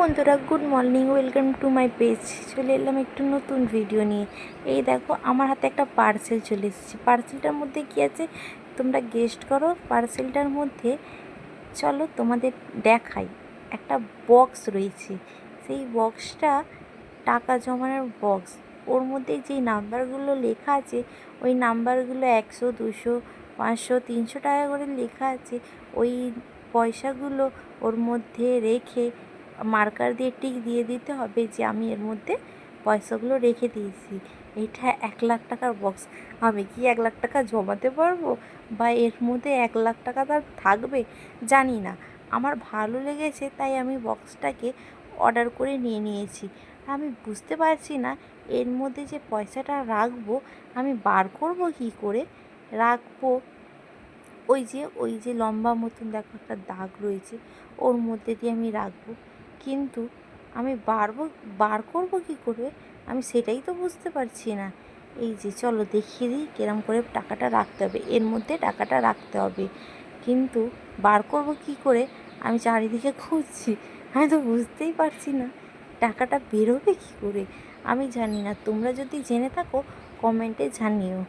বন্ধুরা, good morning, welcome to my page. চলে এলাম একটু নতুন ভিডিও নিয়ে। এই দেখো, আমার হাতে একটা পার্সেল চলে এসেছে। পার্সেলটার মধ্যে কী আছে তোমরা গেস্ট করো। পার্সেলটার মধ্যে চলো তোমাদের দেখাই। একটা বক্স রয়েছে, সেই বক্সটা টাকা জমানোর বক্স। ওর মধ্যে যেই নাম্বারগুলো লেখা আছে, ওই নাম্বারগুলো 100, 200, 500, 300 টাকা করে লেখা আছে। ওই পয়সাগুলো ওর মধ্যে রেখে মার্কার দিয়ে টিক দিয়ে দিতে হবে যে আমি এর মধ্যে পয়সাগুলো রেখে দিয়েছি। এটা 1,00,000 টাকার বক্স। আমি কি 1,00,000 টাকা জমাতে পারবো, বা এর মধ্যে 1,00,000 টাকা তার থাকবে জানি না। আমার ভালো লেগেছে তাই আমি বক্সটাকে অর্ডার করে নিয়েছি। আমি বুঝতে পারছি না এর মধ্যে যে পয়সাটা রাখবো আমি বার করব কী করে। রাখবো ওই যে লম্বা মতন দেখো একটা দাগ রয়েছে, ওর মধ্যে দিয়ে আমি রাখবো, কিন্তু আমি বার করব কী করে আমি সেটাই তো বুঝতে পারছি না। এই যে চলো দেখিয়ে দিই কিরম করে টাকাটা রাখতে হবে। এর মধ্যে টাকাটা রাখতে হবে, কিন্তু বার করব কী করে আমি চারিদিকে খুঁজছি। আমি তো বুঝতেই পারছি না টাকাটা বেরোবে কী করে। আমি জানি না, তোমরা যদি জেনে থাকো কমেন্টে জানিও।